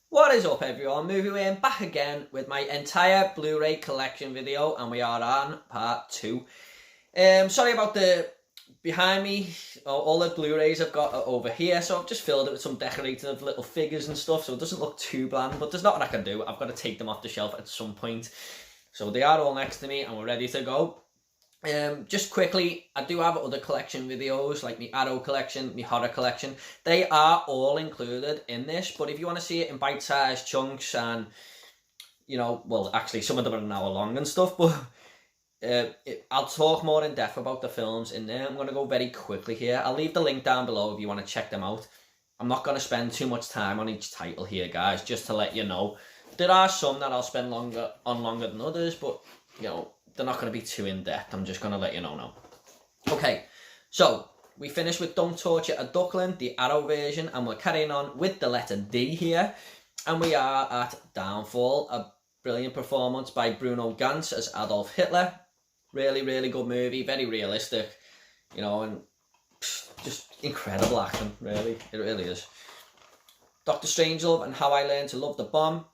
What is up everyone, Movie Wayne back again with my entire Blu-ray collection video, and we are on part 2. Sorry about the behind me, all the Blu-rays I've got are over here, so I've just filled it with some decorative little figures and stuff so it doesn't look too bland, but there's nothing I can do. I've got to take them off the shelf at some point. So they are all next to me and we're ready to go. Just quickly, I do have other collection videos like my Arrow collection, my horror collection. They are all included in this, but if you want to see it in bite-sized chunks and, you know, well, actually some of them are an hour long and stuff, but I'll talk more in depth about the films in there. I'm going to go very quickly here. I'll leave the link down below if you want to check them out. I'm not going to spend too much time on each title here, guys, just to let you know. There are some that I'll spend longer than others, but, you know, they're not going to be too in-depth. I'm just going to let you know now. Okay, so we finished with Don't Torture a Duckling, the Arrow version, and we're carrying on with the letter D here. And we are at Downfall, a brilliant performance by Bruno Ganz as Adolf Hitler. Really, really good movie, very realistic, you know, and just incredible acting, really. It really is. Dr. Strangelove and How I Learned to Love the Bomb.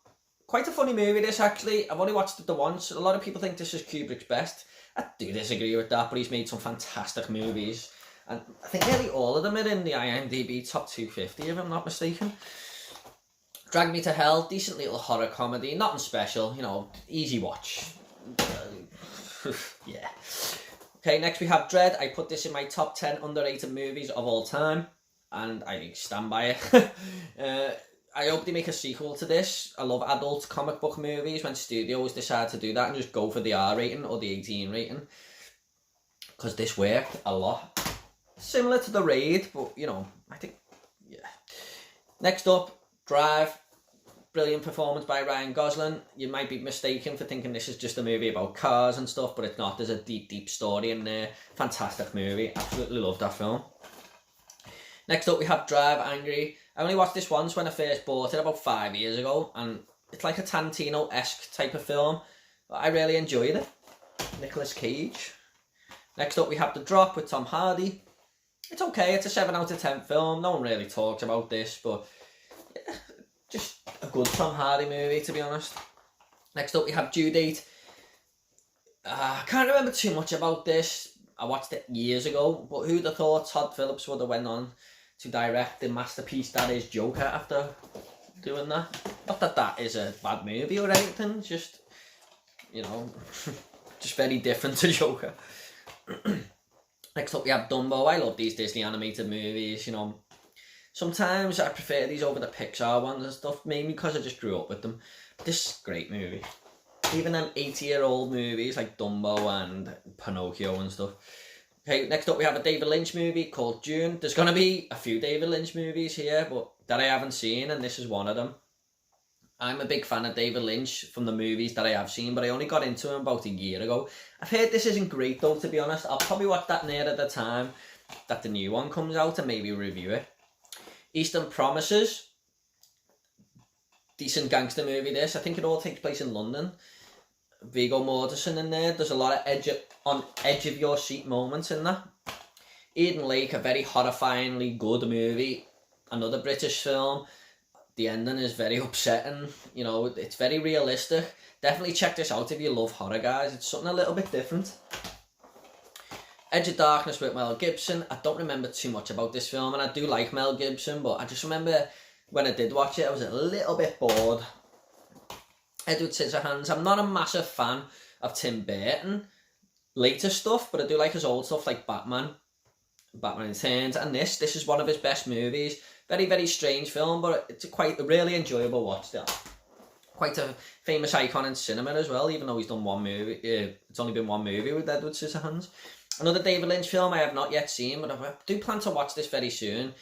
Quite a funny movie, this, actually. I've only watched it the once. A lot of people think this is Kubrick's best. I do disagree with that, but he's made some fantastic movies. And I think nearly all of them are in the IMDb top 250, if I'm not mistaken. Drag Me to Hell, decent little horror comedy. Nothing special, you know, easy watch. Yeah. Okay, next we have Dread. I put this in my top 10 underrated movies of all time. And I stand by it. I hope they make a sequel to this. I love adult comic book movies when studios decide to do that and just go for the R rating or the 18 rating. Because this worked a lot. Similar to The Raid, but, you know, I think, yeah. Next up, Drive. Brilliant performance by Ryan Gosling. You might be mistaken for thinking this is just a movie about cars and stuff, but it's not. There's a deep, deep story in there. Fantastic movie. Absolutely love that film. Next up, we have Drive Angry. I only watched this once when I first bought it about 5 years ago, and it's like a Tarantino-esque type of film, but I really enjoyed it. Nicolas Cage. Next up, we have The Drop with Tom Hardy. It's okay, it's a 7 out of 10 film. No one really talks about this, but yeah, just a good Tom Hardy movie, to be honest. Next up, we have Due Date. I can't remember too much about this. I watched it years ago, but who'd have thought Todd Phillips would have went on to direct the masterpiece that is Joker after doing that. Not that that is a bad movie or anything, just, you know, just very different to Joker. Next up we have Dumbo. I love these Disney animated movies, you know. Sometimes I prefer these over the Pixar ones and stuff, mainly because I just grew up with them. But this is a great movie. Even them 80-year-old movies like Dumbo and Pinocchio and stuff. Okay, next up we have a David Lynch movie called Dune. There's going to be a few David Lynch movies here, but that I haven't seen, and this is one of them. I'm a big fan of David Lynch from the movies that I have seen, but I only got into him about a year ago. I've heard this isn't great though, to be honest. I'll probably watch that nearer the time that the new one comes out and maybe review it. Eastern Promises. Decent gangster movie this. I think it all takes place in London. Viggo Mortensen in there. There's a lot of edge of your seat moments in that. Eden Lake, a very horrifyingly good movie. Another British film. The ending is very upsetting. You know, it's very realistic. Definitely check this out if you love horror, guys. It's something a little bit different. Edge of Darkness with Mel Gibson. I don't remember too much about this film, and I do like Mel Gibson, but I just remember when I did watch it, I was a little bit bored. Edward Scissorhands. I'm not a massive fan of Tim Burton later stuff, but I do like his old stuff like Batman Returns, and this is one of his best movies. Very, very strange film, but it's a really enjoyable watch still. Quite a famous icon in cinema as well, even though he's done one movie. It's only been one movie with Edward Scissorhands. Another David Lynch film I have not yet seen, but I do plan to watch this very soon.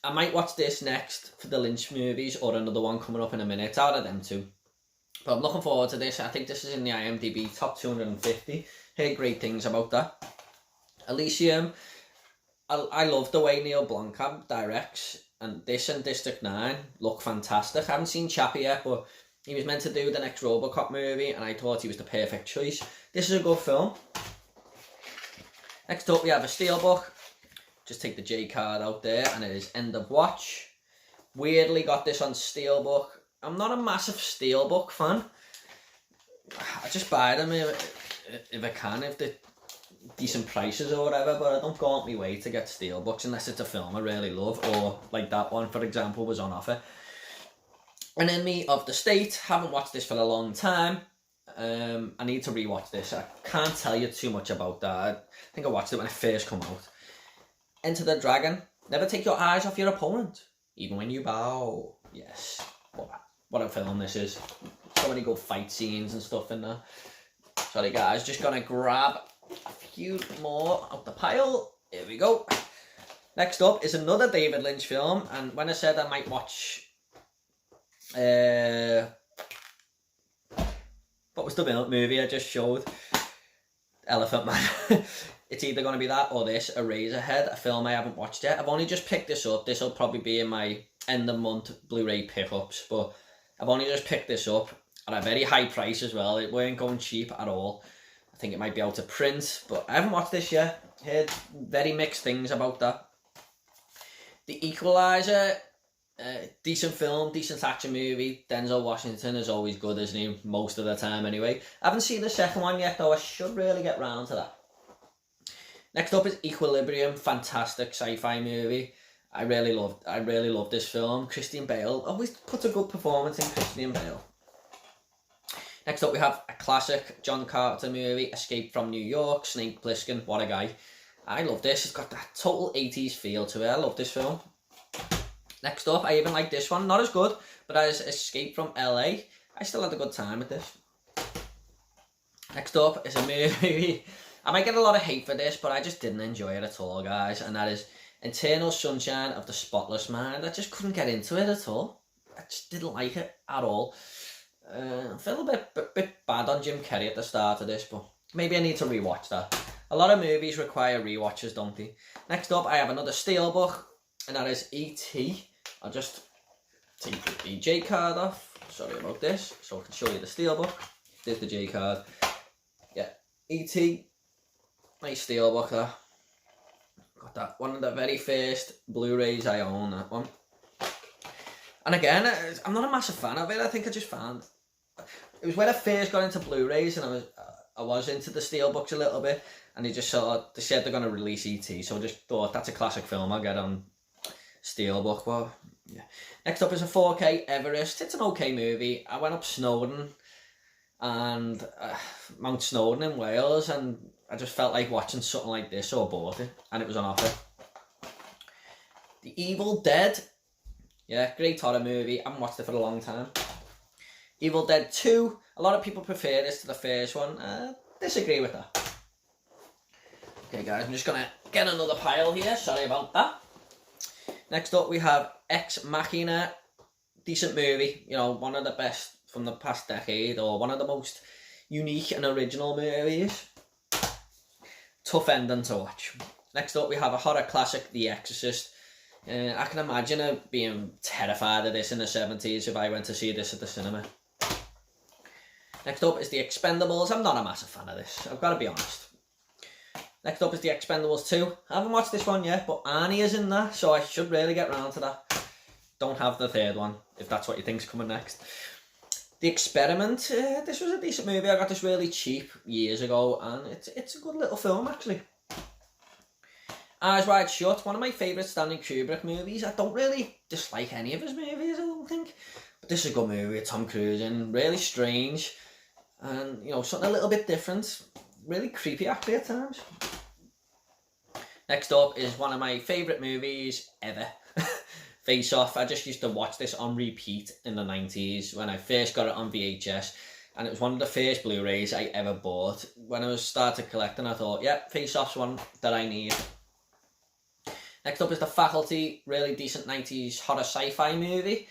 I might watch this next for the Lynch movies, or another one coming up in a minute, out of them two. But I'm looking forward to this. I think this is in the IMDb top 250. Heard great things about that. Elysium. I love the way Neil Blomkamp directs, and this and District 9 look fantastic. I haven't seen Chappie yet, but he was meant to do the next RoboCop movie, and I thought he was the perfect choice. This is a good film. Next up we have a Steelbook. Just take the J card out there, and it is End of Watch. Weirdly got this on Steelbook. I'm not a massive Steelbook fan. I just buy them if I can, if they're decent prices or whatever, but I don't go out my way to get Steelbooks unless it's a film I really love, or like that one, for example, was on offer. An Enemy of the State. Haven't watched this for a long time. I need to rewatch this. I can't tell you too much about that. I think I watched it when it first came out. Enter the Dragon. Never take your eyes off your opponent, even when you bow. Yes. What a film this is. So many good fight scenes and stuff in there. Sorry guys, just gonna grab a few more out the pile. Here we go. Next up is another David Lynch film, and when I said I might watch what was the movie I just showed? Elephant Man. It's either going to be that or this, Eraserhead, a film I haven't watched yet. I've only just picked this up. This will probably be in my end of month Blu-ray pickups, but I've only just picked this up at a very high price as well. It weren't going cheap at all. I think it might be out of print, but I haven't watched this yet. Heard very mixed things about that. The Equalizer, decent film, decent action movie. Denzel Washington is always good, isn't he? Most of the time anyway. I haven't seen the second one yet though. I should really get round to that. Next up is Equilibrium, fantastic sci-fi movie. I really love this film. Christian Bale always puts a good performance in Christian Bale. Next up we have a classic John Carter movie, Escape from New York, Snake Plissken, what a guy. I love this, it's got that total 80s feel to it. I love this film. Next up, I even like this one, not as good, but as Escape from LA. I still had a good time with this. Next up is a movie. I might get a lot of hate for this, but I just didn't enjoy it at all, guys. And that is Eternal Sunshine of the Spotless Mind. I just couldn't get into it at all. I just didn't like it at all. I feel a bit bad on Jim Carrey at the start of this, but maybe I need to rewatch that. A lot of movies require rewatches, don't they? Next up, I have another Steelbook, and that is E.T. I'll just take the J card off. Sorry about this, so I can show you the Steelbook. There's the J card. Yeah, E.T. Nice Steelbook there. Got that. One of the very first Blu-rays I own, that one. And again, I'm not a massive fan of it. I think I just found... It was when I first got into Blu-rays, and I was into the Steelbooks a little bit, and they said they're going to release E.T., so I just thought, that's a classic film, I'll get on Steelbook. Well, yeah. Next up is a 4K Everest. It's an okay movie. I went up Snowdon, and Mount Snowdon in Wales, and I just felt like watching something like this, so I bought it, and it was on offer. The Evil Dead. Yeah, great horror movie. I haven't watched it for a long time. Evil Dead 2. A lot of people prefer this to the first one. Disagree with that. Okay, guys, I'm just going to get another pile here. Sorry about that. Next up, we have Ex Machina. Decent movie. You know, one of the best from the past decade, or one of the most unique and original movies. Tough ending to watch. Next up, we have a horror classic, The Exorcist. I can imagine being terrified of this in the 70s if I went to see this at the cinema. Next up is The Expendables. I'm not a massive fan of this, I've got to be honest. Next up is The Expendables 2. I haven't watched this one yet, but Arnie is in there, so I should really get round to that. Don't have the third one, if that's what you think's coming next. The Experiment. This was a decent movie. I got this really cheap years ago, and it's a good little film, actually. Eyes Wide Shut, one of my favourite Stanley Kubrick movies. I don't really dislike any of his movies, I don't think. But this is a good movie with Tom Cruise in. Really strange. And, you know, something a little bit different. Really creepy, actually, at times. Next up is one of my favourite movies ever. Face Off. I just used to watch this on repeat in the 90s when I first got it on VHS. And it was one of the first Blu-rays I ever bought. When I started collecting, I thought, yeah, Face Off's one that I need. Next up is The Faculty, really decent 90s horror sci-fi movie.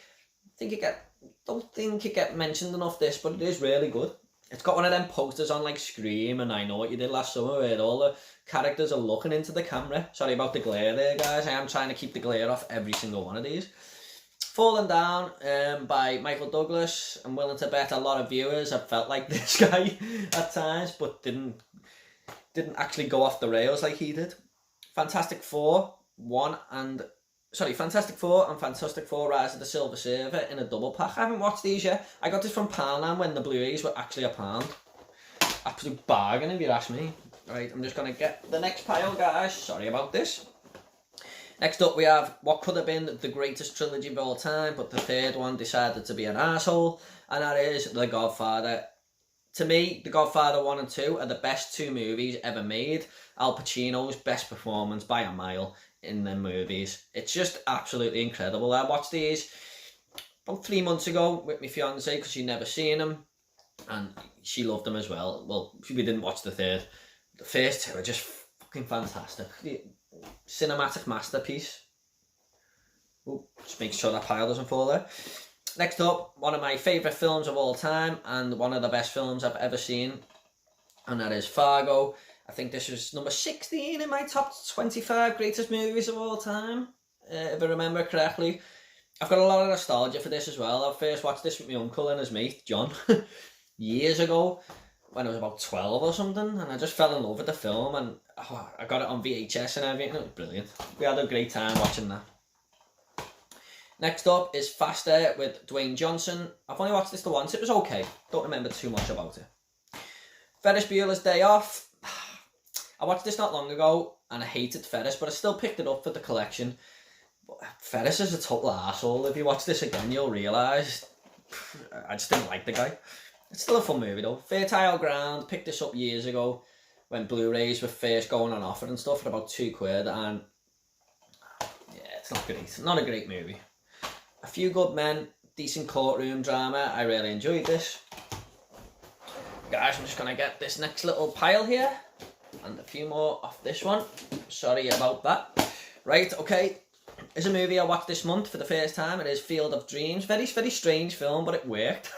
Don't think it get mentioned enough this, but it is really good. It's got one of them posters on like Scream and I Know What You Did Last Summer where all the characters are looking into the camera. Sorry about the glare there, guys. I am trying to keep the glare off every single one of these. Fallen Down by Michael Douglas. I'm willing to bet a lot of viewers have felt like this guy at times, but didn't actually go off the rails like he did. Fantastic Four 1 and Fantastic Four and Fantastic Four Rise of the Silver Surfer in a double pack. I haven't watched these yet. I got this from Poundland when the Blu-rays were actually £1. Absolute bargain if you ask me. Right, I'm just going to get the next pile, guys. Sorry about this. Next up we have what could have been the greatest trilogy of all time, but the third one decided to be an arsehole, and that is The Godfather. To me, The Godfather 1 and 2 are the best 2 movies ever made. Al Pacino's best performance by a mile in the movies. It's just absolutely incredible. I watched these about 3 months ago with my fiance because she'd never seen them, and she loved them as well. Well, we didn't watch the third. The first 2 are just fucking fantastic. Cinematic masterpiece. Ooh, just make sure that pile doesn't fall there. Next up, one of my favourite films of all time and one of the best films I've ever seen, and that is Fargo. I think this was number 16 in my top 25 greatest movies of all time, if I remember correctly. I've got a lot of nostalgia for this as well. I first watched this with my uncle and his mate, John, years ago when I was about 12 or something, and I just fell in love with the film, and I got it on VHS and everything. It was brilliant. We had a great time watching that. Next up is Faster with Dwayne Johnson. I've only watched this the once. It was okay. Don't remember too much about it. Ferris Bueller's Day Off. I watched this not long ago and I hated Ferris, but I still picked it up for the collection. But Ferris is a total arsehole. If you watch this again, you'll realise I just didn't like the guy. It's still a fun movie though. Fertile Ground. Picked this up years ago when Blu-rays were first going on offer and stuff for about £2, and yeah, it's not great. Not a great movie. A Few Good Men, decent courtroom drama. I really enjoyed this. Guys, I'm just going to get this next little pile here. And a few more off this one. Sorry about that. Right, okay. It's a movie I watched this month for the first time. It is Field of Dreams. Very, very strange film, but it worked.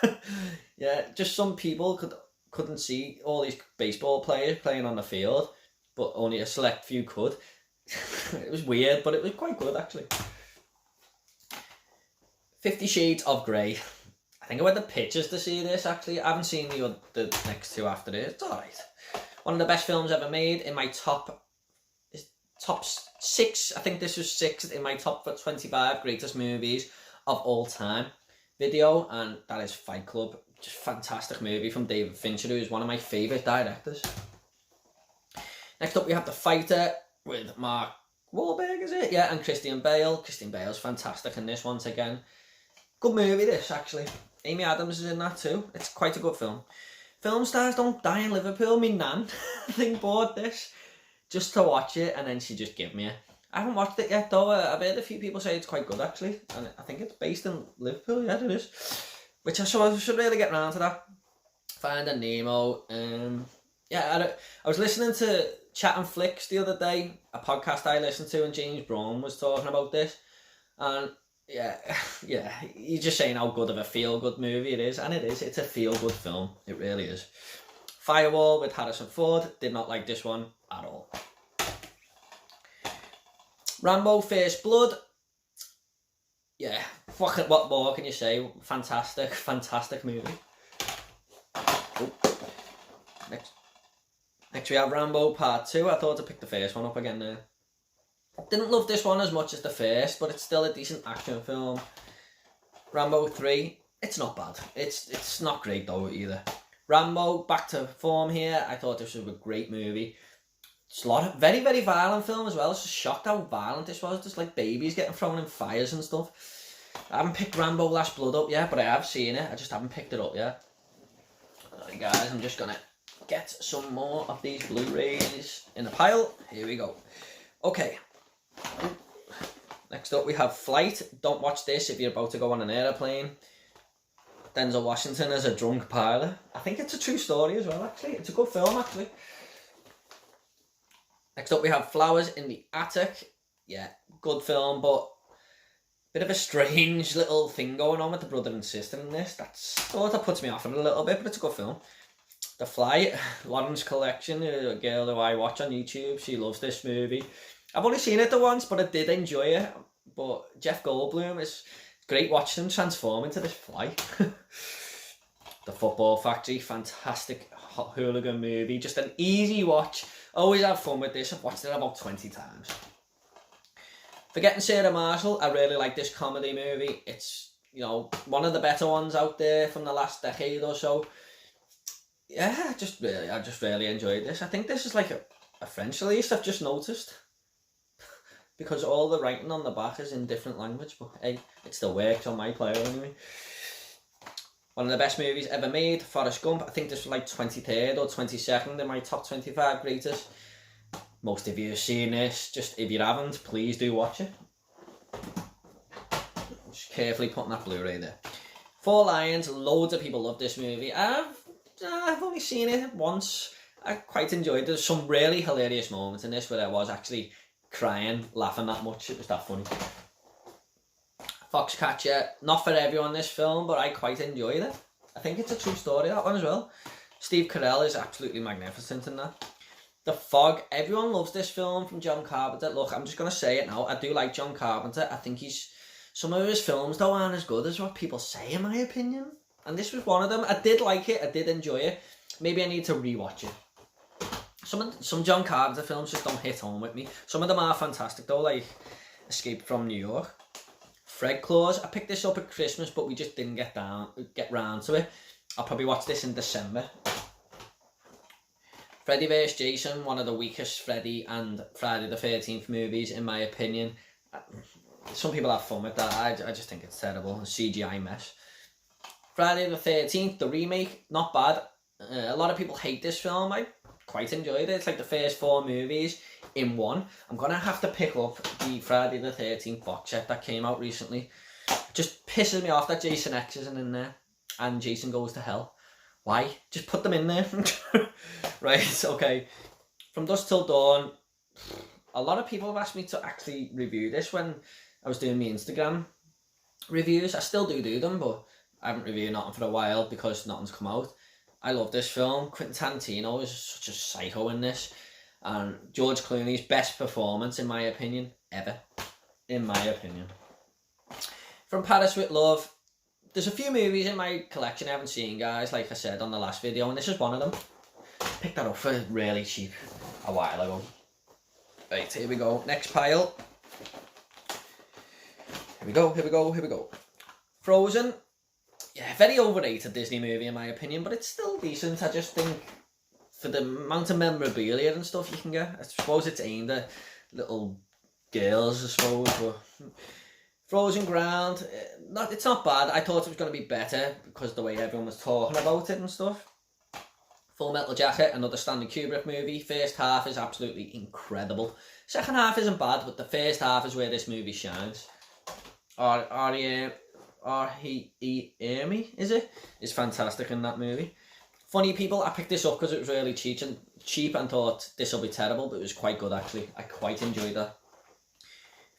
Yeah, just some people couldn't see all these baseball players playing on the field, but only a select few could. It was weird, but it was quite good, actually. 50 Shades of Grey. I think I went to pictures to see this, actually. I haven't seen the next 2 after this. It's alright. One of the best films ever made in my top 6. I think this was 6th in my top 25 greatest movies of all time video, and that is Fight Club. Just fantastic movie from David Fincher, who is one of my favourite directors. Next up we have The Fighter with Mark Wahlberg, is it? Yeah, and Christian Bale. Christian Bale's fantastic in this once again. Good movie this, actually. Amy Adams is in that too. It's quite a good film. Film stars don't die in Liverpool. Me nan, I think, bought this just to watch it, and then she just gave me it. I haven't watched it yet though. I've heard a few people say it's quite good, actually, and I think it's based in Liverpool. Yeah, it is. Which I should really get round to that. Finding Nemo. Yeah, I was listening to Chat and Flicks the other day, a podcast I listened to, and James Brown was talking about this, and yeah, he's just saying how good of a feel-good movie it is, and it is. It's a feel-good film. It really is. Firewall with Harrison Ford. Did not like this one at all. Rambo First Blood. Yeah, fucking what more can you say? Fantastic movie. Oh. Next we have Rambo Part 2. I thought I picked the first one up again there. Didn't love this one as much as the first, but it's still a decent action film. Rambo 3, it's not bad. It's not great though either. Rambo, back to form here. I thought this was a great movie. It's a lot of very, very violent film as well. I was just shocked how violent this was. Just like babies getting thrown in fires and stuff. I haven't picked Rambo Last Blood up yet, but I have seen it. I just haven't picked it up yet. Alright guys, I'm just gonna get some more of these Blu-rays in a pile. Here we go. Okay. Next up we have Flight. Don't watch this if you're about to go on an aeroplane. Denzel Washington as a drunk pilot. I think it's a true story as well, actually. It's a good film, actually. Next up we have Flowers in the Attic. Yeah, good film, but bit of a strange little thing going on with the brother and sister in this. That sort of puts me off it a little bit, but it's a good film. The Flight, Lauren's Collection, a girl who I watch on YouTube. She loves this movie. I've only seen it the once, but I did enjoy it. But Jeff Goldblum is great watching him transform into this fly. The Football Factory, fantastic hooligan movie. Just an easy watch. Always have fun with this. I've watched it about 20 times. Forgetting Sarah Marshall, I really like this comedy movie. It's, you know, one of the better ones out there from the last decade or so. Yeah, I just really enjoyed this. I think this is like a French release, I've just noticed. Because all the writing on the back is in different language, but hey, it still works on my player anyway. One of the best movies ever made, Forrest Gump. I think this was like 23rd or 22nd in my top 25 greatest. Most of you have seen this. Just if you haven't, please do watch it. Just carefully putting that Blu-ray there. Four Lions. Loads of people love this movie. I've only seen it once. I quite enjoyed it. There's some really hilarious moments in this where I was actually crying, laughing that much. It was that funny. Foxcatcher, not for everyone this film, but I quite enjoyed it. I think it's a true story, that one as well. Steve Carell is absolutely magnificent in that. The Fog, everyone loves this film from John Carpenter. Look, I'm just going to say it now, I do like John Carpenter. I think some of his films though aren't as good as what people say, in my opinion. And this was one of them. I did like it, I did enjoy it. Maybe I need to rewatch it. Some John Carpenter films just don't hit home with me. Some of them are fantastic though, like Escape from New York. Fred Claus, I picked this up at Christmas, but we just didn't get round to it. I'll probably watch this in December. Freddy vs Jason, one of the weakest Freddy and Friday the 13th movies, in my opinion. Some people have fun with that. I just think it's terrible. A CGI mess. Friday the 13th, the remake, not bad. A lot of people hate this film. I quite enjoyed it. It's like the first four movies in one. I'm going to have to pick up the Friday the 13th box set that came out recently. It just pisses me off that Jason X isn't in there and Jason Goes to Hell. Why? Just put them in there. Right, okay. From Dusk Till Dawn, a lot of people have asked me to actually review this when I was doing my Instagram reviews. I still do them, but I haven't reviewed nothing for a while because nothing's come out. I love this film. Quentin Tarantino is such a psycho in this. And George Clooney's best performance, in my opinion, ever. In my opinion. From Paris with Love, there's a few movies in my collection I haven't seen, guys, like I said on the last video, and this is one of them. Picked that up for really cheap a while ago. Right, here we go. Next pile. Here we go. Frozen. Yeah, very overrated Disney movie in my opinion, but it's still decent. I just think for the amount of memorabilia and stuff you can get, I suppose it's aimed at little girls, I suppose, but Frozen Ground, it's not bad. I thought it was going to be better because of the way everyone was talking about it and stuff. Full Metal Jacket, another Stanley Kubrick movie. First half is absolutely incredible. Second half isn't bad, but the first half is where this movie shines. Amy, is it? Is fantastic in that movie. Funny People, I picked this up because it was really cheap and thought this will be terrible, but it was quite good actually. I quite enjoyed that.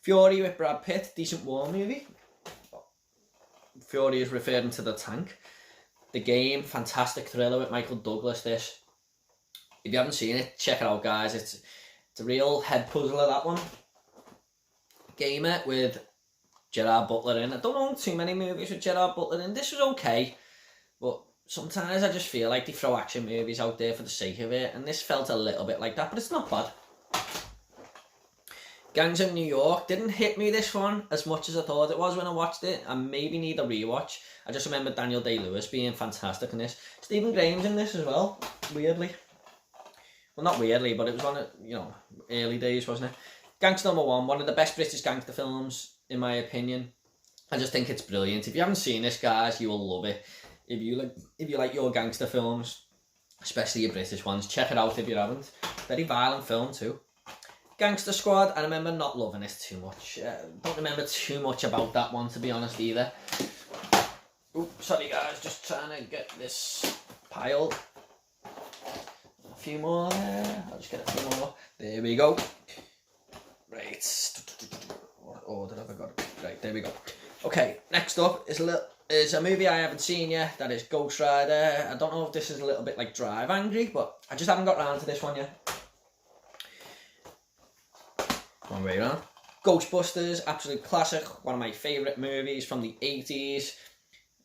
Fury with Brad Pitt, decent war movie. Fury is referring to the tank. The Game, fantastic thriller with Michael Douglas, this. If you haven't seen it, check it out, guys. It's a real head puzzler, that one. Gamer with Gerard Butler in. I don't own too many movies with Gerard Butler in. This was okay, but sometimes I just feel like they throw action movies out there for the sake of it, and this felt a little bit like that, but it's not bad. Gangs of New York didn't hit me, this one, as much as I thought it was when I watched it. I maybe need a rewatch. I just remember Daniel Day-Lewis being fantastic in this. Stephen Graham's in this as well, weirdly. Well, not weirdly, but it was one of, early days, wasn't it? Gangster Number One, one of the best British gangster films, in my opinion. I just think it's brilliant. If you haven't seen this, guys, you will love it. If you like your gangster films, especially your British ones, check it out if you haven't. Very violent film too. Gangster Squad, I remember not loving this too much. Don't remember too much about that one, to be honest, either. Oops, sorry guys, just trying to get this pile. A few more there. I'll just get a few more. There we go. Right. What order have I got? Right, there we go. Okay, next up is a movie I haven't seen yet. That is Ghost Rider. I don't know if this is a little bit like Drive Angry, but I just haven't got around to this one yet. One way around. Ghostbusters, absolute classic, one of my favourite movies from the 80s.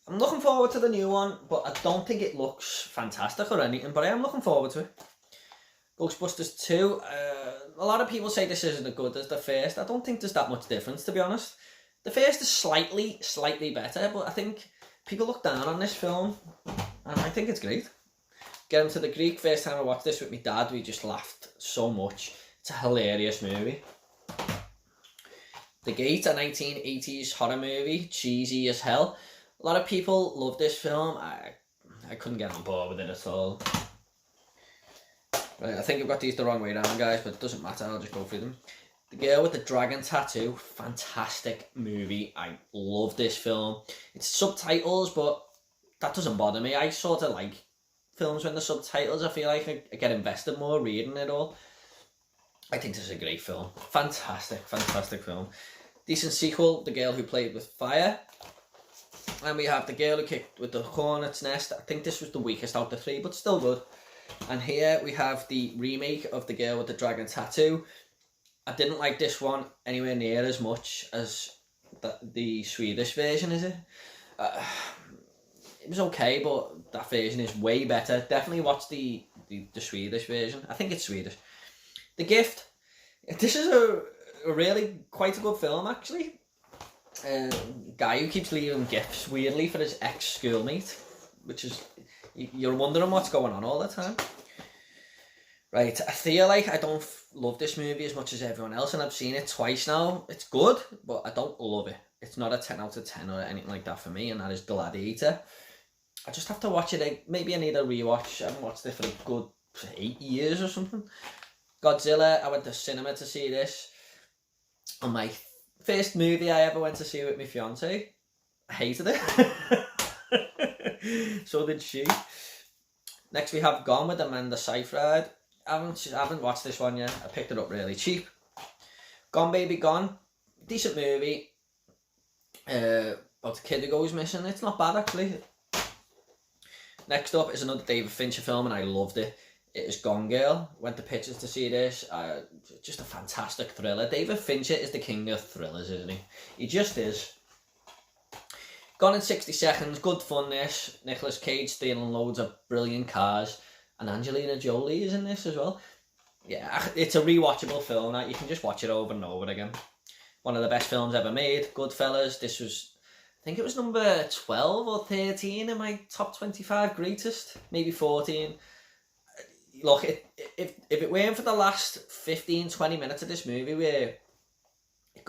I'm looking forward to the new one, but I don't think it looks fantastic or anything, but I am looking forward to it. Ghostbusters 2, a lot of people say this isn't as good as the first. I don't think there's that much difference, to be honest. The first is slightly better, but I think people look down on this film, and I think it's great. Get into the Greek. First time I watched this with my dad, we just laughed so much. It's a hilarious movie. The Gate, a 1980s horror movie, cheesy as hell. A lot of people love this film. I couldn't get on board with it at all. Right, I think I've got these the wrong way around, guys, but it doesn't matter, I'll just go through them. The Girl with the Dragon Tattoo, fantastic movie. I love this film. It's subtitles, but that doesn't bother me. I sort of like films when the subtitles. I feel like I get invested more reading it all. I think this is a great film. Fantastic film. Decent sequel, The Girl Who Played with Fire. And we have The Girl Who Kicked with the Hornet's Nest. I think this was the weakest out of the three, but still good. And here we have the remake of The Girl with the Dragon Tattoo. I didn't like this one anywhere near as much as the Swedish version, is it? It was okay, but that version is way better. Definitely watch the Swedish version. I think it's Swedish. The Gift. This is a really quite a good film, actually. Guy who keeps leaving gifts weirdly for his ex-schoolmate, which is, you're wondering what's going on all the time. Right, I feel like I don't love this movie as much as everyone else, and I've seen it twice now. It's good, but I don't love it. It's not a 10 out of 10 or anything like that for me, and that is Gladiator. I just have to watch it. Maybe I need a rewatch. I haven't watched it for a good 8 years or something. Godzilla, I went to cinema to see this. On my first movie I ever went to see with my fiance. I hated it. So did she. Next we have Gone with Amanda Seyfried. I haven't watched this one yet. I picked it up really cheap. Gone Baby Gone. Decent movie. About a kid who goes missing. It's not bad actually. Next up is another David Fincher film, and I loved it. It is Gone Girl. Went to pictures to see this. Just a fantastic thriller. David Fincher is the king of thrillers, isn't he? He just is. Gone in 60 Seconds. Good fun this. Nicolas Cage stealing loads of brilliant cars. And Angelina Jolie is in this as well. Yeah, it's a rewatchable film. You can just watch it over and over again. One of the best films ever made. Goodfellas. This was, I think it was number 12 or 13 in my top 25 greatest. Maybe 14. Look, if it weren't for the last 15-20 minutes of this movie where it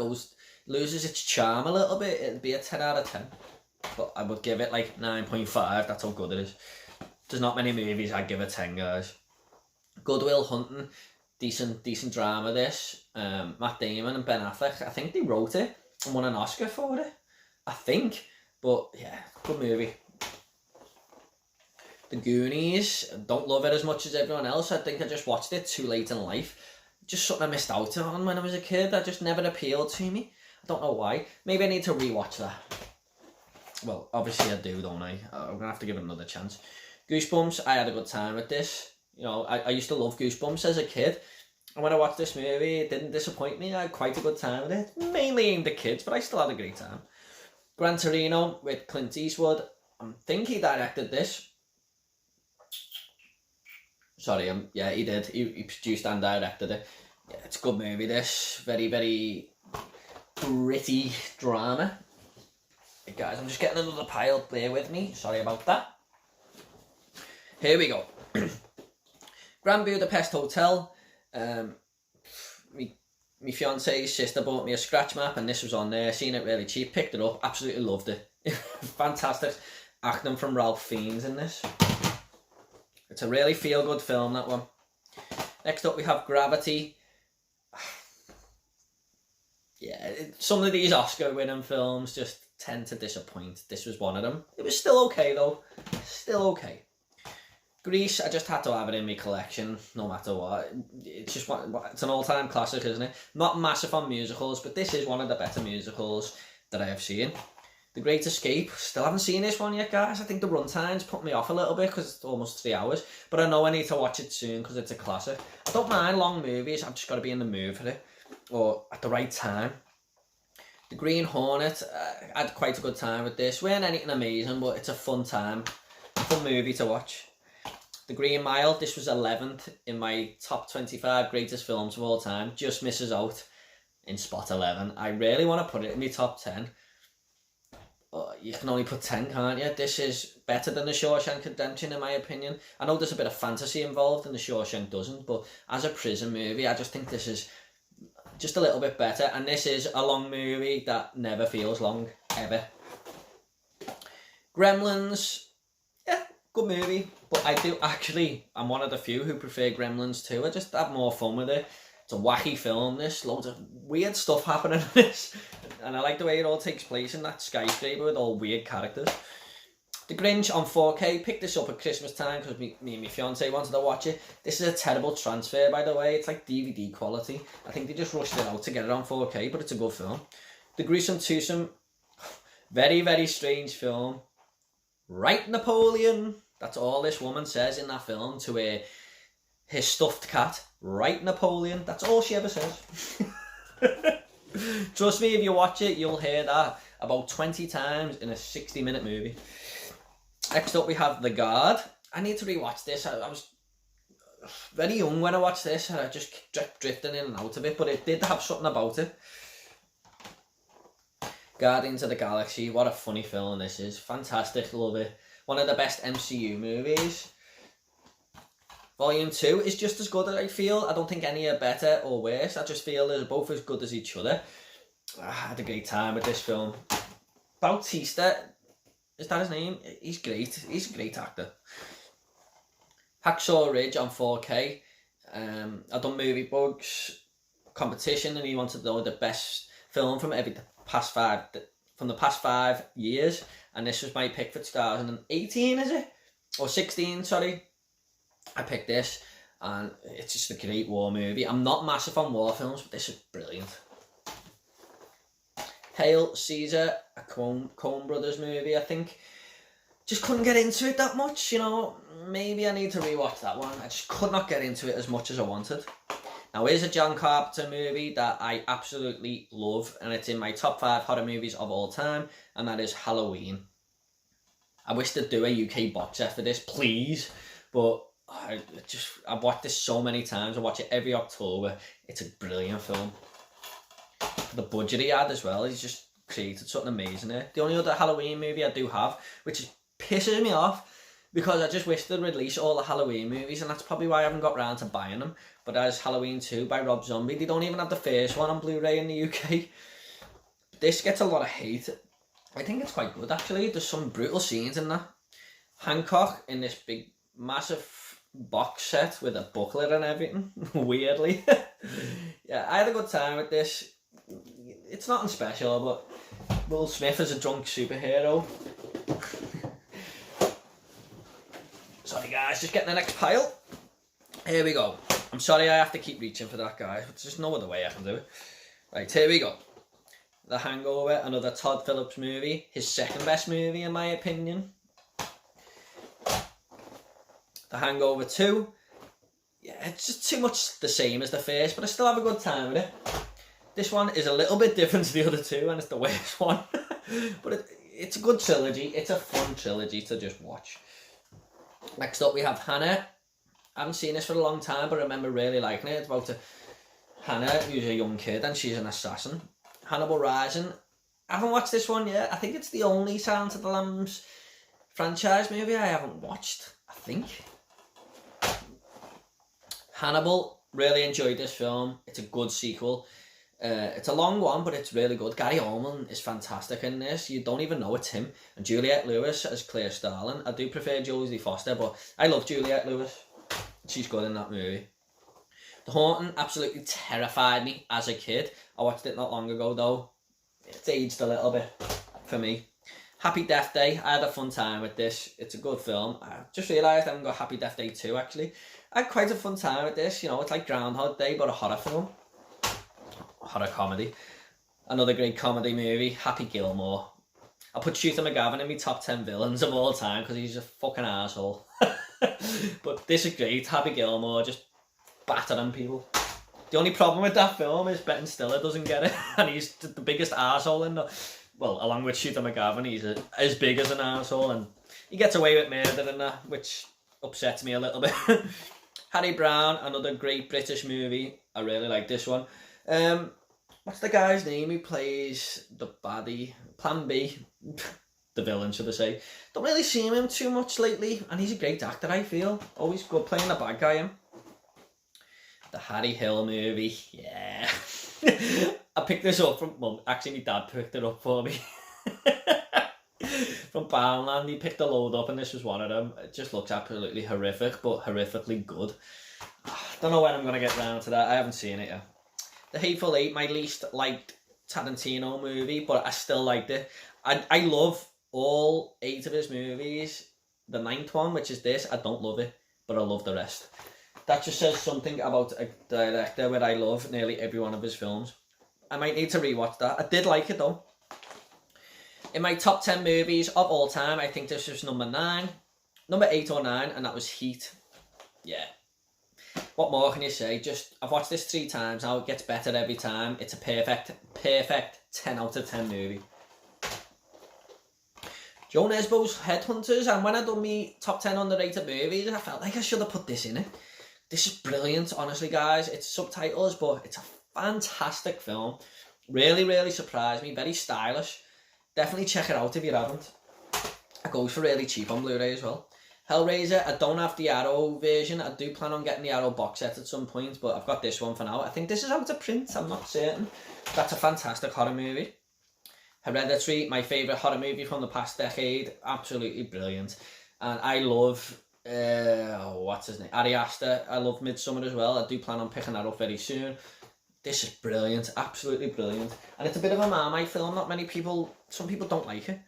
loses its charm a little bit, it'd be a 10 out of 10. But I would give it like 9.5. That's how good it is. There's not many movies I'd give a 10, guys. Good Will Hunting, decent drama this. Matt Damon and Ben Affleck, I think they wrote it and won an Oscar for it. I think. But yeah, good movie. The Goonies, don't love it as much as everyone else. I think I just watched it too late in life. Just something I missed out on when I was a kid. That just never appealed to me. I don't know why. Maybe I need to rewatch that. Well, obviously I do, don't I? I'm going to have to give it another chance. Goosebumps, I had a good time with this. You know, I used to love Goosebumps as a kid. And when I watched this movie, it didn't disappoint me. I had quite a good time with it. Mainly aimed at kids, but I still had a great time. Gran Torino with Clint Eastwood. I think he directed this. Sorry, yeah, he did. He produced and directed it. Yeah, it's a good movie, this. Very, very gritty drama. Hey guys, I'm just getting another pile. Bear with me. Sorry about that. Here we go. Grand Budapest Hotel. My fiance's sister bought me a scratch map, and this was on there. Seen it really cheap. Picked it up. Absolutely loved it. Fantastic. Acting from Ralph Fiennes in this. It's a really feel-good film, that one. Next up we have Gravity. Yeah, some of these Oscar-winning films just tend to disappoint. This was one of them. It was still okay, though. Still okay. Grease, I just had to have it in my collection, no matter what. It's just it's an all-time classic, isn't it? Not massive on musicals, but this is one of the better musicals that I have seen. The Great Escape, still haven't seen this one yet, guys. I think the runtime's put me off a little bit because it's almost 3 hours. But I know I need to watch it soon because it's a classic. I don't mind long movies, I've just got to be in the mood for it. Or at the right time. The Green Hornet, I had quite a good time with this. Weren't anything amazing, but it's a fun time. Fun movie to watch. The Green Mile, this was 11th in my top 25 greatest films of all time. Just misses out in spot 11. I really want to put it in my top 10. You can only put 10, can't you? This is better than The Shawshank Redemption, in my opinion. I know there's a bit of fantasy involved and The Shawshank doesn't, but as a prison movie, I just think this is just a little bit better. And this is a long movie that never feels long, ever. Gremlins, yeah, good movie. But I'm one of the few who prefer Gremlins 2. I just have more fun with it. It's a wacky film, this. Loads of weird stuff happening in this. And I like the way it all takes place in that skyscraper with all weird characters. The Grinch on 4K. Picked this up at Christmas time because me and my fiance wanted to watch it. This is a terrible transfer, by the way. It's like DVD quality. I think they just rushed it out to get it on 4K, but it's a good film. The Gruesome Twosome. Very, very strange film. Right, Napoleon. That's all this woman says in that film to his stuffed cat. Right, Napoleon. That's all she ever says. Trust me, if you watch it, you'll hear that about 20 times in a 60-minute movie. Next up, we have The Guard. I need to rewatch this. I was very young when I watched this, and I just kept drifting in and out of it, but it did have something about it. Guardians of the Galaxy. What a funny film this is. Fantastic. Love it. One of the best MCU movies. Volume 2 is just as good, I feel. I don't think any are better or worse. I just feel they're both as good as each other. I had a great time with this film. Bautista, is that his name? He's great. He's a great actor. Hacksaw Ridge on 4K. I've done Movie Bugs competition, and he wanted to know the best film from the past 5 years, and this was my pick for 2018, is it? Or 16, sorry. I picked this, and it's just a great war movie. I'm not massive on war films, but this is brilliant. Hail Caesar, a Coen Brothers movie, I think. Just couldn't get into it that much, you know. Maybe I need to rewatch that one. I just could not get into it as much as I wanted. Now, here's a John Carpenter movie that I absolutely love, and it's in my top 5 horror movies of all time, and that is Halloween. I wish they'd do a UK box set for this, please, but I've watched this so many times. I watch it every October. It's a brilliant film. The budget he had as well, he's just created something amazing there. The only other Halloween movie I do have, which pisses me off, because I just wish they'd release all the Halloween movies, and that's probably why I haven't got round to buying them. But as Halloween 2 by Rob Zombie, they don't even have the first one on Blu-ray in the UK. This gets a lot of hate. I think it's quite good, actually. There's some brutal scenes in that. Hancock in this big, massive box set with a booklet and everything, weirdly. Yeah, I had a good time with this. It's nothing special, but Will Smith is a drunk superhero. Sorry guys, just getting the next pile. Here we go. I'm sorry I have to keep reaching for that, guy, but there's just no other way I can do it. Right, here we go. The Hangover, another Todd Phillips movie. His second best movie, in my opinion. The Hangover 2. Yeah, it's just too much the same as the first, but I still have a good time with it. This one is a little bit different to the other two, and it's the worst one. But it's a good trilogy. It's a fun trilogy to just watch. Next up, we have Hannah. I haven't seen this for a long time, but I remember really liking it. It's about Hannah, who's a young kid, and she's an assassin. Hannibal Rising. I haven't watched this one yet. I think it's the only Silence of the Lambs franchise movie I haven't watched, I think. Hannibal. Really enjoyed this film. It's a good sequel. It's a long one, but it's really good. Gary Oldman is fantastic in this. You don't even know it's him. And Juliette Lewis as Claire Starling. I do prefer Jodie Foster, but I love Juliette Lewis. She's good in that movie. The Haunting absolutely terrified me as a kid. I watched it not long ago, though. It's aged a little bit for me. Happy Death Day. I had a fun time with this. It's a good film. I just realised I haven't got Happy Death Day 2, actually. I had quite a fun time with this. You know, it's like Groundhog Day, but a horror film. Horror comedy. Another great comedy movie, Happy Gilmore. I'll put Shooter McGavin in my top 10 villains of all time because he's a fucking asshole. But this is great. Happy Gilmore just battering people. The only problem with that film is Ben Stiller doesn't get it, and he's the biggest asshole in the... Well, along with Shooter McGavin, he's as big as an asshole, and he gets away with murder in that, which upsets me a little bit. Harry Brown, another great British movie. I really like this one. What's the guy's name who plays the baddie? Plan B. The villain, should I say. Don't really see him too much lately, and he's a great actor, I feel. Always good playing the bad guy, him. The Harry Hill movie, yeah. I picked this up from, well, actually my dad picked it up for me. From Barnland, he picked a load up and this was one of them. It just looks absolutely horrific, but horrifically good. Don't know when I'm going to get round to that, I haven't seen it yet. The Hateful Eight, my least liked Tarantino movie, but I still liked it. I love all 8 of his movies. The 9th one, which is this, I don't love it, but I love the rest. That just says something about a director where I love nearly every one of his films. I might need to rewatch that. I did like it though. In my top 10 movies of all time, I think this was number 8 or 9, and that was Heat. Yeah. What more can you say? I've watched this 3 times now. It gets better every time. It's a perfect 10 out of 10 movie. Joe Nesbo's Headhunters, and when I done my top 10 underrated movies, I felt like I should have put this in it. This is brilliant, honestly, guys. It's subtitles, but it's a fantastic film. Really, really surprised me. Very stylish. Definitely check it out if you haven't. It goes for really cheap on Blu-ray as well. Hellraiser, I don't have the Arrow version. I do plan on getting the Arrow box set at some point, but I've got this one for now. I think this is out of print, I'm not certain. That's a fantastic horror movie. Hereditary, my favourite horror movie from the past decade. Absolutely brilliant. And I love, what's his name? Ari Aster. I love Midsommar as well. I do plan on picking that up very soon. This is brilliant. Absolutely brilliant. And it's a bit of a Marmite film. Some people don't like it.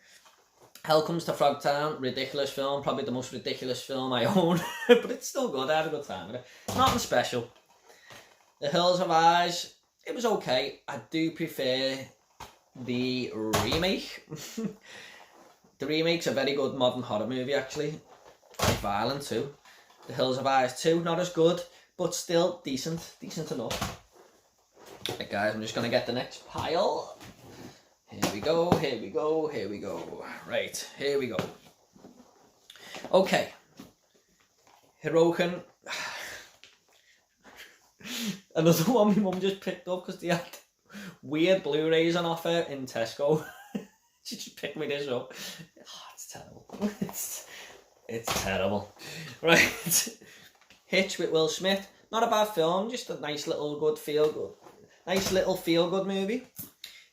Hell Comes to Frogtown. Ridiculous film. Probably the most ridiculous film I own. But it's still good. I had a good time with it. Nothing special. The Hills Have Eyes. It was okay. I do prefer the remake. The remake's a very good modern horror movie, actually. Quite violent too. The Hills Have Eyes 2, not as good, but still decent enough. Right guys, I'm just going to get the next pile. Here we go. Right, here we go. Okay. Hiroken. Another one my mum just picked up because they had weird Blu-rays on offer in Tesco. She just picked me this up. Oh, it's terrible. It's terrible. Right. Hitch with Will Smith. Not a bad film, just a nice little feel-good movie.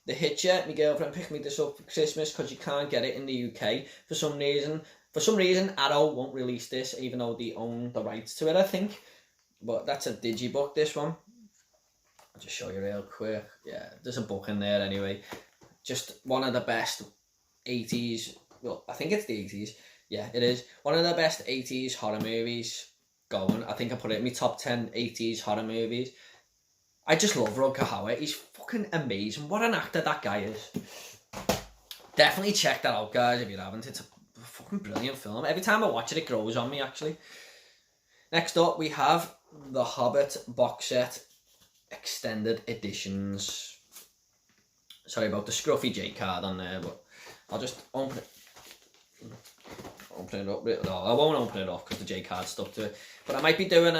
The Hitcher, my girlfriend picked me this up for Christmas because you can't get it in the UK for some reason. For some reason, Arrow won't release this, even though they own the rights to it, I think. But that's a digibook, this one. I'll just show you real quick. Yeah, there's a book in there anyway. Just one of the best 80s, well, I think it's the 80s. Yeah, it is. One of the best 80s horror movies going. I think I put it in my top 10 80s horror movies. I just love Rutger Hauer. He's fucking amazing. What an actor that guy is. Definitely check that out, guys, if you haven't. It's a fucking brilliant film. Every time I watch it, it grows on me, actually. Next up, we have The Hobbit box set extended editions. Sorry about the scruffy J card on there, but I'll just open it up. No, I won't open it off because the J card's stuck to it. But I might be doing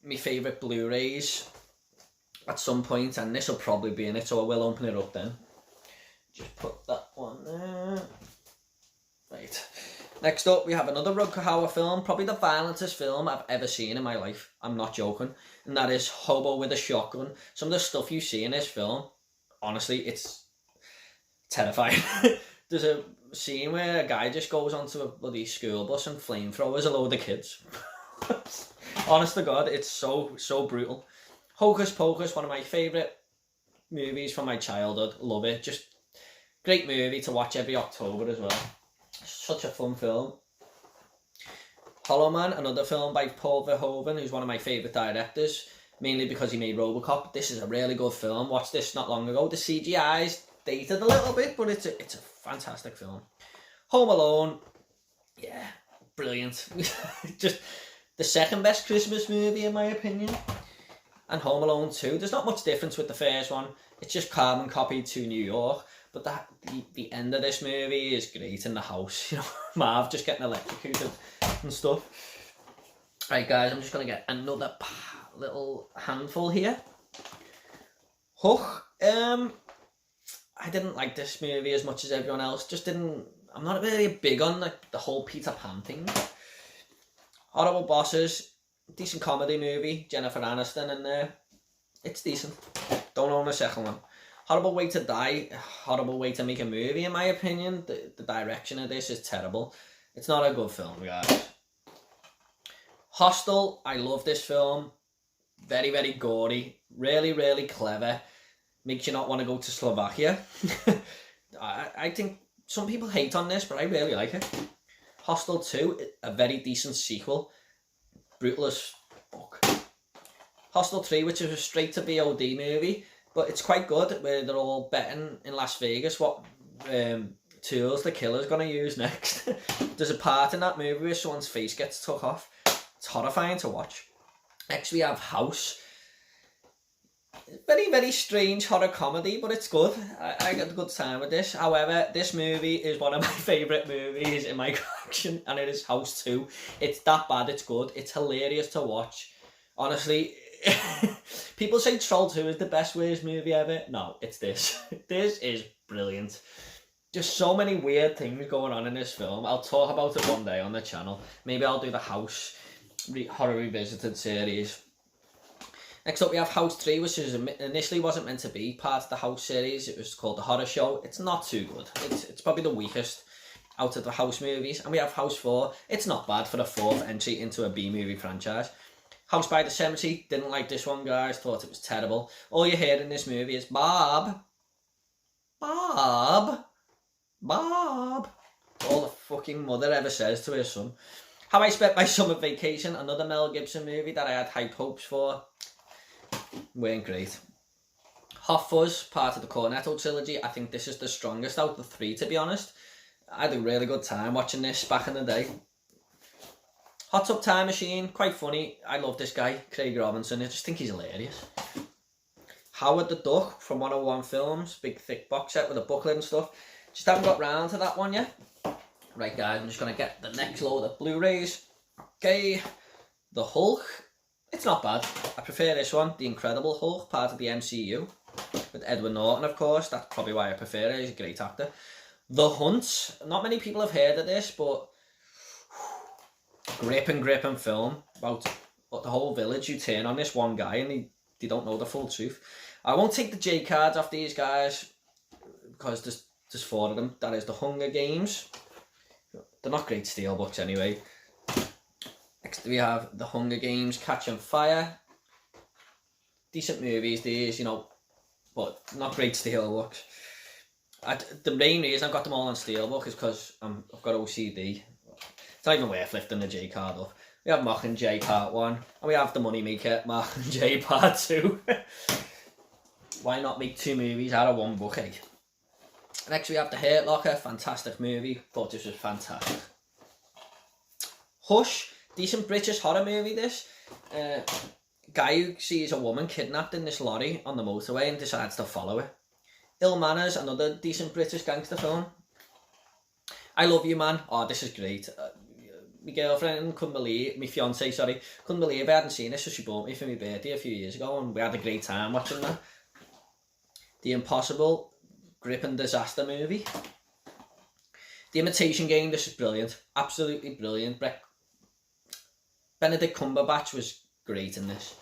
my favourite Blu-rays at some point, and this will probably be in it, so I will open it up then. Just put that one there. Right. Next up, we have another Rutger Hauer film, probably the violentest film I've ever seen in my life. I'm not joking. And that is Hobo with a Shotgun. Some of the stuff you see in this film, honestly, it's terrifying. There's a scene where a guy just goes onto a bloody school bus and flamethrowers a load of kids. Honest to God, it's so brutal. Hocus Pocus, one of my favourite movies from my childhood. Love it. Just great movie to watch every October as well. Such a fun film. Hollow Man, another film by Paul Verhoeven, who's one of my favourite directors, mainly because he made Robocop. This is a really good film. Watched this not long ago. The CGI's dated a little bit, but it's a fantastic film. Home Alone, yeah, brilliant. Just the second best Christmas movie in my opinion. And Home Alone 2. There's not much difference with the first one. It's just carbon copied to New York. But the end of this movie is great in the house. You know, Marv just getting electrocuted and stuff. Right, guys, I'm just going to get another little handful here. Hook. I didn't like this movie as much as everyone else. I'm not really big on the whole Peter Pan thing. Horrible Bosses, decent comedy movie. Jennifer Aniston in there. It's decent. Don't own a second one. Horrible Way to Die. Horrible way to make a movie, in my opinion. The direction of this is terrible. It's not a good film, guys. Hostel. I love this film. Very, very gory. Really, really clever. Makes you not want to go to Slovakia. I think some people hate on this, but I really like it. Hostel 2, a very decent sequel. Brutal as fuck. Hostel 3, which is a straight to VOD movie, but it's quite good, where they're all betting in Las Vegas what tools the killer's going to use next. There's a part in that movie where someone's face gets took off. It's horrifying to watch. Next we have House. Very, very strange horror comedy, but it's good. I got a good time with this. However, this movie is one of my favourite movies in my collection, and it is House 2. It's that bad, it's good. It's hilarious to watch. Honestly, people say Troll 2 is the best worst movie ever. No, it's this. This is brilliant. Just so many weird things going on in this film. I'll talk about it one day on the channel. Maybe I'll do the House Horror Revisited series. Next up we have House 3, which initially wasn't meant to be part of the House series. It was called The Horror Show. It's not too good. It's probably the weakest out of the House movies. And we have House 4. It's not bad for a fourth entry into a B-movie franchise. House by the Cemetery. Didn't like this one, guys. Thought it was terrible. All you hear in this movie is Bob. Bob. Bob. All the fucking mother ever says to her son. How I Spent My Summer Vacation. Another Mel Gibson movie that I had high hopes for. Weren't great. Hot Fuzz, part of the Cornetto trilogy. I think this is the strongest out of the three, to be honest. I had a really good time watching this back in the day. Hot Tub Time Machine, quite funny. I love this guy, Craig Robinson. I just think he's hilarious. Howard the Duck from 101 Films, big thick box set with a booklet and stuff. Just haven't got round to that one yet. Right, guys, I'm just going to get the next load of Blu-rays. Okay, The Hulk. It's not bad. I prefer this one, The Incredible Hulk, part of the MCU. With Edward Norton, of course. That's probably why I prefer it. He's a great actor. The Hunt. Not many people have heard of this, but gripping film about the whole village. You turn on this one guy and they don't know the full truth. I won't take the J cards off these guys because there's four of them. That is The Hunger Games. They're not great steelbooks anyway. Next we have The Hunger Games, Catching Fire. Decent movies these, you know, but not great steelbooks. The main reason I've got them all on steelbook is because I've got OCD. It's not even worth lifting the J card up. We have Mockingjay Part 1, and we have The Moneymaker, Mockingjay Part 2. Why not make two movies out of one book, eh? Next we have The Hurt Locker, fantastic movie. Thought this was fantastic. Hush, decent British horror movie this. Guy who sees a woman kidnapped in this lorry on the motorway and decides to follow it. Ill Manners, another decent British gangster film. I Love You Man. Oh, this is great. My girlfriend couldn't believe, my fiance, sorry, couldn't believe I hadn't seen this, so she bought me for my birthday a few years ago, and we had a great time watching that. The Impossible, gripping disaster movie. The Imitation Game, this is brilliant. Absolutely brilliant. Benedict Cumberbatch was great in this.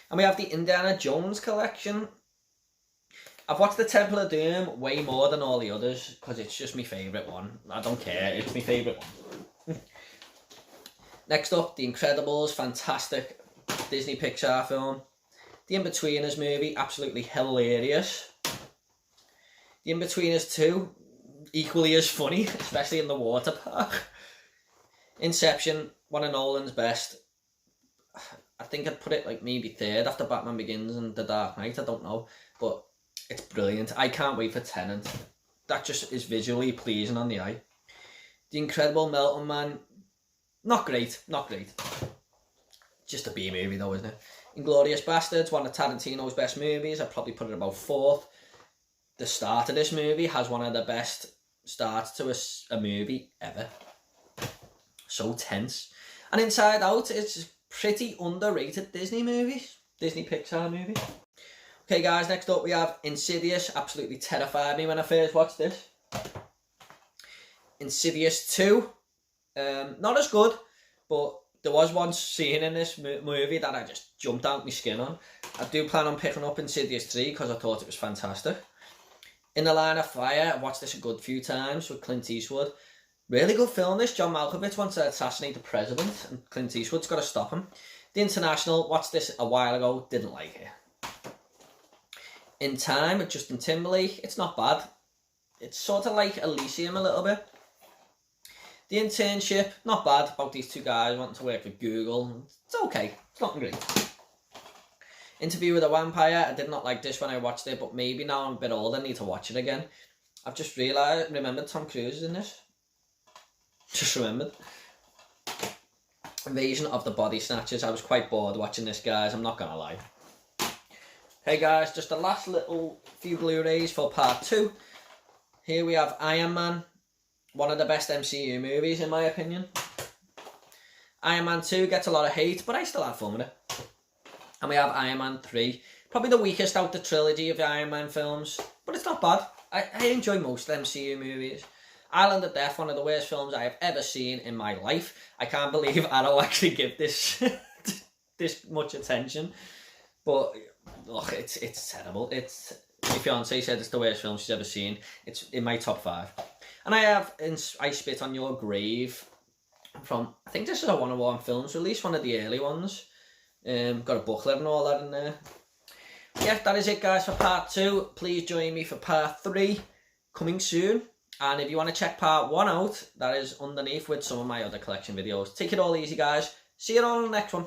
And we have the Indiana Jones collection. I've watched the Temple of Doom way more than all the others because it's just my favourite one. I don't care, it's my favourite one. Next up, The Incredibles, fantastic Disney Pixar film. The In-Betweeners movie, absolutely hilarious. The In-Betweeners 2, equally as funny, especially in the water park. Inception, one of Nolan's best. I think I'd put it like maybe third after Batman Begins and The Dark Knight, I don't know. But it's brilliant. I can't wait for Tenet. That just is visually pleasing on the eye. The Incredible Melton Man, not great. Just a B movie though, isn't it? Inglourious Basterds, one of Tarantino's best movies. I'd probably put it about fourth. The start of this movie has one of the best starts to a movie ever. So tense. And Inside Out is pretty underrated Disney Pixar movie. Okay guys, next up we have Insidious. Absolutely terrified me when I first watched this. Insidious 2, not as good, but there was one scene in this movie that I just jumped out my skin on. I do plan on picking up Insidious 3 because I thought it was fantastic. In the Line of Fire, I've watched this a good few times with Clint Eastwood. Really good film this. John Malkovich wants to assassinate the president and Clint Eastwood's got to stop him. The International, watched this a while ago, didn't like it. In Time with Justin Timberlake, it's not bad. It's sort of like Elysium a little bit. The Internship, not bad, about these two guys wanting to work for Google. It's okay, it's not great. Interview with a Vampire, I did not like this when I watched it, but maybe now I'm a bit older, I need to watch it again. I've just remembered Tom Cruise is in this. Just remembered. Invasion of the Body Snatchers, I was quite bored watching this, guys, I'm not gonna lie. Hey guys, just the last little few Blu-rays for part 2. Here we have Iron Man, one of the best MCU movies in my opinion. Iron Man 2 gets a lot of hate, but I still have fun with it. And we have Iron Man 3, probably the weakest out the trilogy of the Iron Man films, but it's not bad. I enjoy most MCU movies. Island of Death, one of the worst films I have ever seen in my life. I can't believe Arrow actually give this this much attention. But look, it's terrible. My fiance said it's the worst film she's ever seen. It's in my top 5. And I have I Spit on Your Grave from, I think this is a 101 Films release, one of the early ones. Got a booklet and all that in there. Yeah, that is it guys for part 2. Please join me for part 3 coming soon. And if you want to check part 1 out, that is underneath with some of my other collection videos. Take it all easy guys. See you all in the next one.